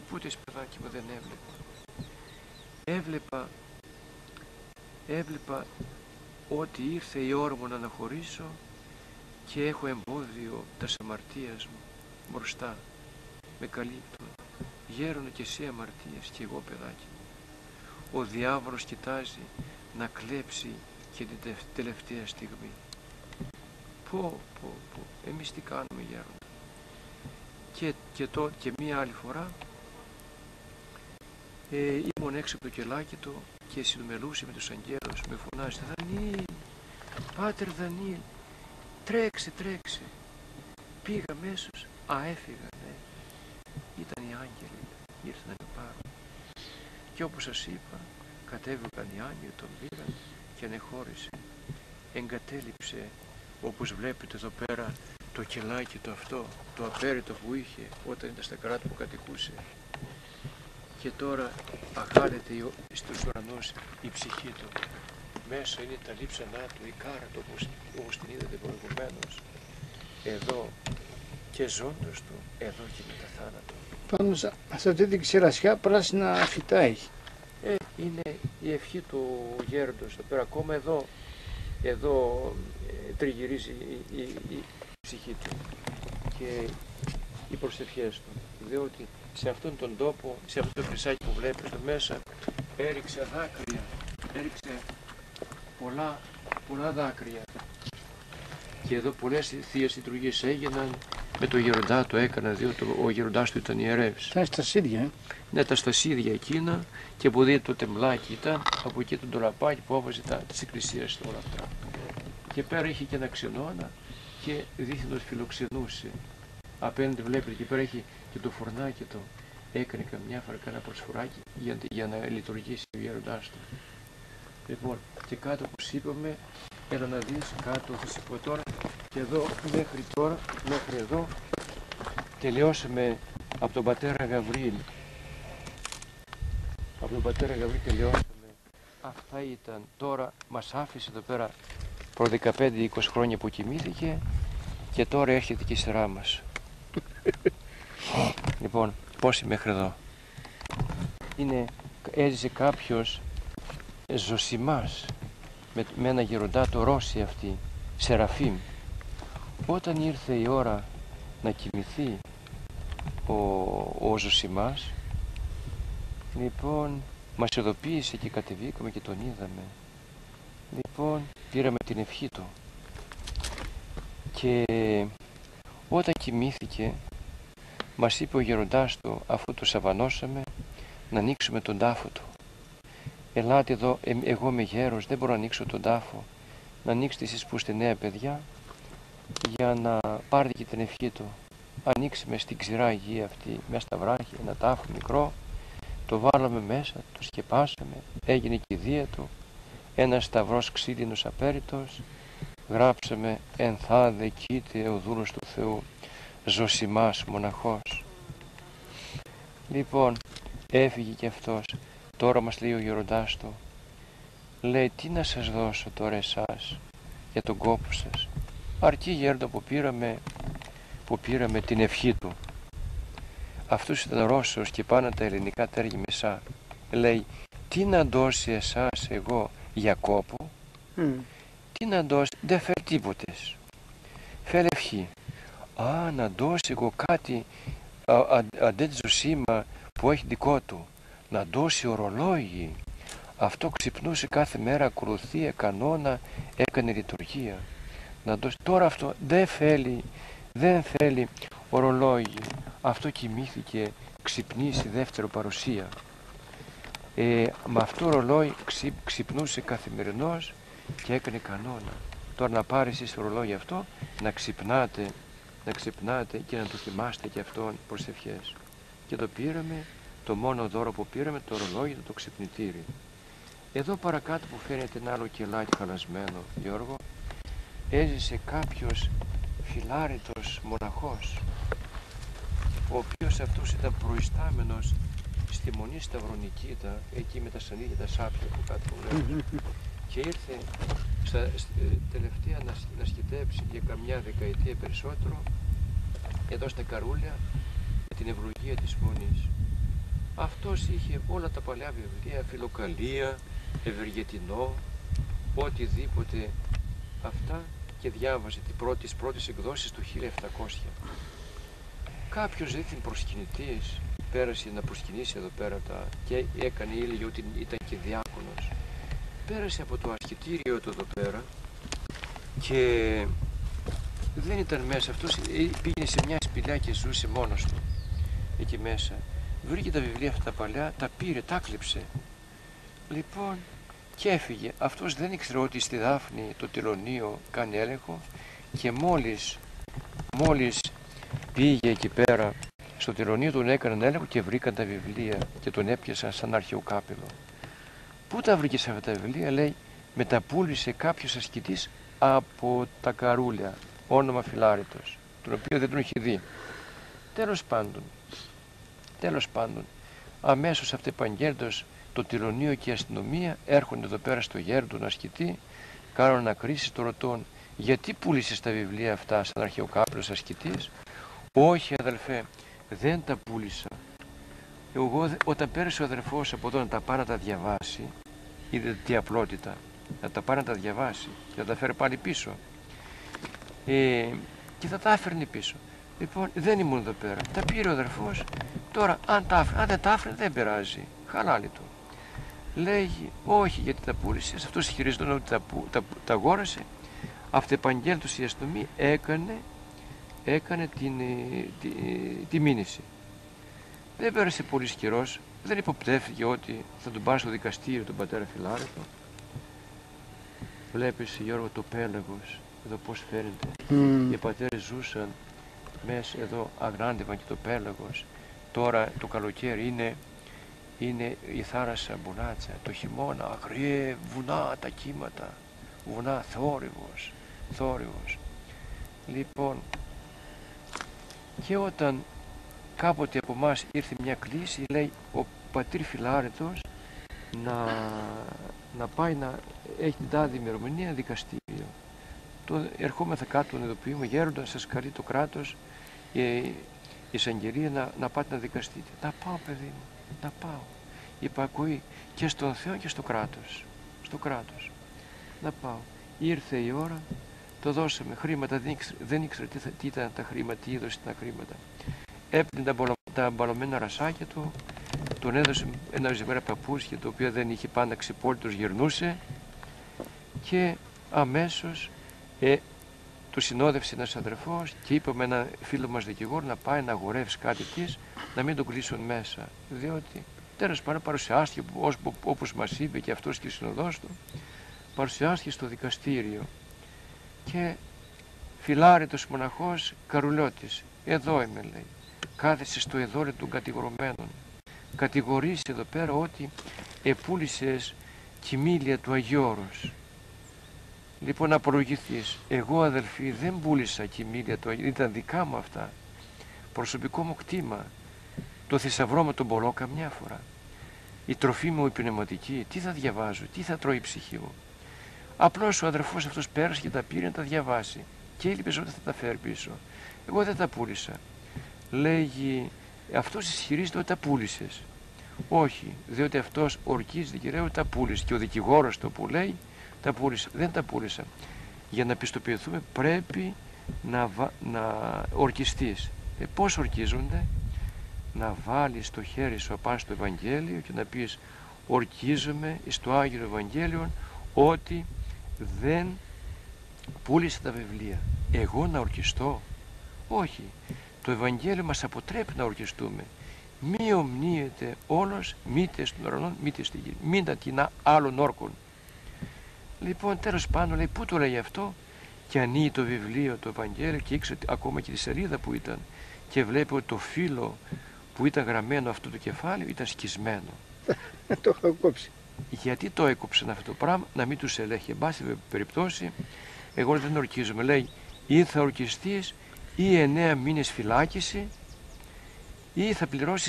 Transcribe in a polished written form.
Πούτες, παιδάκι μου, δεν έβλεπα. Έβλεπα ότι ήρθε η ώρα μου να αναχωρήσω και έχω εμπόδιο τας αμαρτίας μου μπροστά. Με καλύπτουν. Γέρονο και εσύ αμαρτίες και εγώ, παιδάκι μου. Ο διάβολος κοιτάζει να κλέψει και την τελευταία στιγμή. Πω. Εμείς τι κάνουμε, γέρονο? Και μία άλλη φορά ήμουν έξω από το κελάκι του και συνομιλούσε με τους αγγέλους. Με φωνάζει, Δανίλ, Πάτερ Δανίλ, τρέξε. Πήγα αμέσως. Έφυγα, ναι. Ήταν οι άγγελοι, ήρθαν να με πάρουν. Και όπως σας είπα, κατέβηκαν οι άγγελοι, τον πήραν και ανεχώρησε. Εγκατέλειψε, όπως βλέπετε εδώ πέρα, το κελάκι το αυτό, το απέριτο που είχε όταν ήταν στα κράτη που κατοικούσε. Και τώρα αγάλεται στους ουρανούς η ψυχή του. Μέσα είναι τα λείψανά του, η κάρα του, όπως την είδατε προηγουμένως. Εδώ και ζώντας του, εδώ και μετά θάνατο. Πάνω σε αυτή την ξερασιά πράσινα φυτά έχει. Είναι η ευχή του γέροντος εδώ πέρα. Ακόμα εδώ τριγυρίζει η ψυχή του και οι προσευχές του. Διότι σε αυτόν τον τόπο, σε αυτό το χρυσάκι που βλέπετε μέσα, έριξε δάκρυα, έριξε πολλά δάκρυα. Και εδώ πολλές θείες λειτουργίες έγιναν, με το γεροντά το έκανα, διότι ο γεροντάς του ήταν ιερεύς. Ήταν στα στασίδια, Ναι, τα στασίδια εκείνα, και που δείτε το τεμπλάκι ήταν, από εκεί το ντολαπάκι που έβαζε τις εκκλησίες όλα αυτά. Και πέρα είχε και ένα ξενώνα και δίθυνος φιλοξενούσε. Απέναντι βλέπετε και πέρα έχει και το φορνάκι του. Έκανε καμιά φορά κανένα προσφοράκι για να λειτουργήσει ο γέροντάς του. Λοιπόν, και κάτω όπως είπαμε, έλα να δεις κάτω, θα σου πω τώρα, και εδώ μέχρι εδώ τελειώσαμε από τον πατέρα Γαβρίλ. Από τον πατέρα Γαβρίλ τελειώσαμε. Αυτά ήταν. Τώρα μας άφησε εδώ πέρα προ 15-20 χρόνια που κοιμήθηκε και τώρα έρχεται και η σειρά μας. Λοιπόν, πόσοι μέχρι εδώ? Έζησε κάποιος Ζωσιμάς με ένα γεροντά, το Ρώση αυτή, Σεραφείμ. Όταν ήρθε η ώρα να κοιμηθεί ο Ζωσιμάς, λοιπόν, μας ειδοποίησε και κατεβήκαμε και τον είδαμε. Λοιπόν, πήραμε την ευχή του και όταν κοιμήθηκε μας είπε ο γεροντάς του, αφού το σαβανώσαμε, να ανοίξουμε τον τάφο του. Ελάτε εδώ, εγώ είμαι γέρος, δεν μπορώ να ανοίξω τον τάφο. Να ανοίξετε εσείς που είστε νέα παιδιά, για να πάρετε και την ευχή του. Ανοίξαμε στην ξηρά γη αυτή, μέσα στα βράχια, ένα τάφο μικρό, το βάλαμε μέσα, το σκεπάσαμε, έγινε και η δία του, ένας σταυρός ξύλινος απέριτος, γράψαμε «Ενθάδε κοίτε ο δούλος του Θεού, Ζωσιμάς μοναχός». Λοιπόν, έφυγε και αυτός. Τώρα μας λέει ο γεροντάς του, λέει, τι να σας δώσω τώρα εσάς για τον κόπο σας? Αρκεί, γέροντα, που πήραμε την ευχή του. Αυτός ήταν Ρώσος και πάνω τα ελληνικά τέργη μεσά. Λέει, τι να δώσει εσάς εγώ για κόπο? Τι να δώσει? Δεν φέρει τίποτες. Φέρει ευχή. Να δώσει εγώ κάτι αντέτζο σήμα που έχει δικό του. Να δώσει ορολόγι. Αυτό ξυπνούσε κάθε μέρα, ακολουθία, κανόνα, έκανε λειτουργία. Να δώσει. Τώρα αυτό δεν θέλει ορολόγι. Αυτό κοιμήθηκε, ξυπνήσει δεύτερο παρουσία. Με αυτό το ορολόγι ξυπνούσε καθημερινός και έκανε κανόνα. Τώρα να πάρει εσείς το ορολόγι αυτό, να ξυπνάτε και να το θυμάστε και αυτόν προσευχές. Και το πήραμε, το μόνο δώρο που πήραμε, το ορολόγι, το ξυπνητήρι. Εδώ παρακάτω που φαίνεται ένα άλλο κελάκι χαλασμένο, Γιώργο, έζησε κάποιος φιλάρητος μοναχός, ο οποίος αυτός ήταν προϊστάμενος στη Μονή Σταυρονικήτα, εκεί με τα σανίδια, τα σάπια που κάτω βλέπεις, και ήρθε τελευταία να σκητέψει για καμιά δεκαετία περισσότερο εδώ στα Καρούλια με την ευλογία της Μονής. Αυτός είχε όλα τα παλιά βιβλία, Φιλοκαλία, Ευεργετινό, οτιδήποτε αυτά, και διάβαζε τις πρώτες εκδόσεις του 1700. Κάποιος δίθεν προσκυνητής πέρασε να προσκυνήσει εδώ πέρα και έκανε, έλεγε ότι ήταν και διάκονος. Πέρασε από το ασκητήριο του εδώ πέρα και δεν ήταν μέσα. Αυτός πήγαινε σε μια σπηλιά και ζούσε μόνος του εκεί μέσα. Βρήκε τα βιβλία αυτά τα παλιά, τα πήρε, τα κλέψε. Λοιπόν, και έφυγε. Αυτός δεν ήξερε ότι στη Δάφνη το τελωνείο κάνει έλεγχο, και μόλις πήγε εκεί πέρα στο τελωνείο, τον έκαναν έλεγχο και βρήκαν τα βιβλία και τον έπιασαν σαν αρχαιοκάπηλο. Πού τα βρήκε σε αυτά τα βιβλία? Λέει, μεταπούλησε κάποιος ασκητής από τα Καρούλια, όνομα Φιλάρετος, τον οποίο δεν τον είχε δει. Τέλος πάντων, αμέσως αυτεπαγγέλτος το τελωνείο και η αστυνομία έρχονται εδώ πέρα στο γέρο τον ασκητή, κάνουν ανακρίσεις, το ρωτών, γιατί πούλησες τα βιβλία αυτά σαν αρχαιοκάπηλος ασκητής? Όχι αδελφέ, δεν τα πούλησα. Εγώ όταν πέρασε ο αδερφός από εδώ να τα πάει να τα διαβάσει, είδε τι απλότητα, να τα πάει να τα διαβάσει και να τα φέρει πάλι πίσω, και θα τα έφερνε πίσω. Λοιπόν, δεν ήμουν εδώ πέρα, τα πήρε ο αδερφός. Τώρα αν δεν τα έφερνε δεν πειράζει, χαλάλι του. Λέγει, όχι, γιατί τα πούλησες? Αυτός ισχυρίζονταν ότι τα αγόρασε. Αυτεπαγγέλτος η αστυνομία έκανε τη μήνυση. Δεν πέρασε πολύς καιρός, δεν υποπτεύθηκε ότι θα τον πάρει στο δικαστήριο τον πατέρα Φιλάρετο. Βλέπεις, Γιώργο, το πέλαγος εδώ πως φαίνεται. Οι πατέρες ζούσαν μέσα εδώ, αγράντευαν και το πέλαγος. Τώρα το καλοκαίρι είναι η θάλασσα μπουνάτσα, το χειμώνα αγριέ, βουνά τα κύματα, βουνά, θόρυβος. Λοιπόν, και όταν κάποτε από εμάς ήρθε μια κλήση, λέει ο πατήρ Φιλάρετος να πάει να έχει την τάδε ημερομηνία δικαστήριο. Ερχόμεθα κάτω, τον ειδοποιούμε, γέροντα, σας καλεί το κράτος, η εισαγγελία να πάτε να δικαστείτε. Να πάω, παιδί μου, να πάω. Υπακούει και στον Θεό και στο κράτος. Να πάω. Ήρθε η ώρα, το δώσαμε χρήματα, δεν ήξερε τι ήταν τα χρήματα, τι έδωσε τα χρήματα. Έπαιρνε τα μπαλωμένα ρασάκια του, τον έδωσε ένα ζευγάρι παπούτσια, το οποίο δεν είχε πάντα ξεπόλυτος, γυρνούσε, και αμέσως του συνόδευσε ένας αδερφός και είπε με ένα φίλο μας δικηγόρο να πάει να αγορεύσει κάτι της, να μην τον κλείσουν μέσα, διότι τέλος πάντων παρουσιάστηκε, όπως μας είπε και αυτός και η συνοδός του, παρουσιάστηκε στο δικαστήριο. Και Φιλάρετος μοναχός Καρουλιώτης, εδώ είμαι, λέει, κάθεσε στο εδόλιο των κατηγορουμένων, κατηγορήσει εδώ πέρα ότι επούλησες κοιμήλια του Αγιώρος. Λοιπόν, να απολογηθείς. Εγώ, αδελφοί, δεν πούλησα κοιμήλια του Αγιώρος, ήταν δικά μου αυτά, προσωπικό μου κτήμα. Το θησαυρό με τον πολλό καμιά φορά, η τροφή μου η πνευματική, τι θα διαβάζω, τι θα τρώει η ψυχή μου? Απλώς ο αδερφός αυτός πέρασε και τα πήρε να τα διαβάσει και έλειπε ότι θα τα φέρει πίσω. Εγώ δεν τα πούλησα. Λέγει, αυτός ισχυρίζεται ότι τα πούλησες. Όχι, διότι αυτός ορκίζεται και λέει ότι τα πούλησε, και ο δικηγόρος το που λέει τα πούλησε. Δεν τα πούλησα. Για να πιστοποιηθούμε πρέπει να ορκιστείς. Πώς ορκίζονται? Να βάλεις το χέρι σου απάνω στο Ευαγγέλιο και να πεις, ορκίζομαι στο Άγιο Ευαγγέλιο ότι δεν πούλησε τα βιβλία. Εγώ να ορκιστώ? Όχι. Το Ευαγγέλιο μας αποτρέπει να ορκιστούμε. Μη ομνύεται όλος, μήτε στον ουρανό, μήτε στη γη. Μην τα τεινά άλλων όρκων. Λοιπόν, τέλος πάντων, λέει, πού το λέει αυτό? Και ανοίγει το βιβλίο, το Ευαγγέλιο, και ήξερε ακόμα και τη σελίδα που ήταν, και βλέπει ότι το φύλλο που ήταν γραμμένο αυτό το κεφάλαιο ήταν σκισμένο. Το έχω κόψει. Γιατί το έκοψαν αυτό το πράγμα? Να μην τους ελέγχει. Εν πάση περιπτώσει, εγώ δεν ορκίζομαι. Λέει, ή θα ορκιστείς ή 9 μήνες φυλάκιση, ή θα πληρώσεις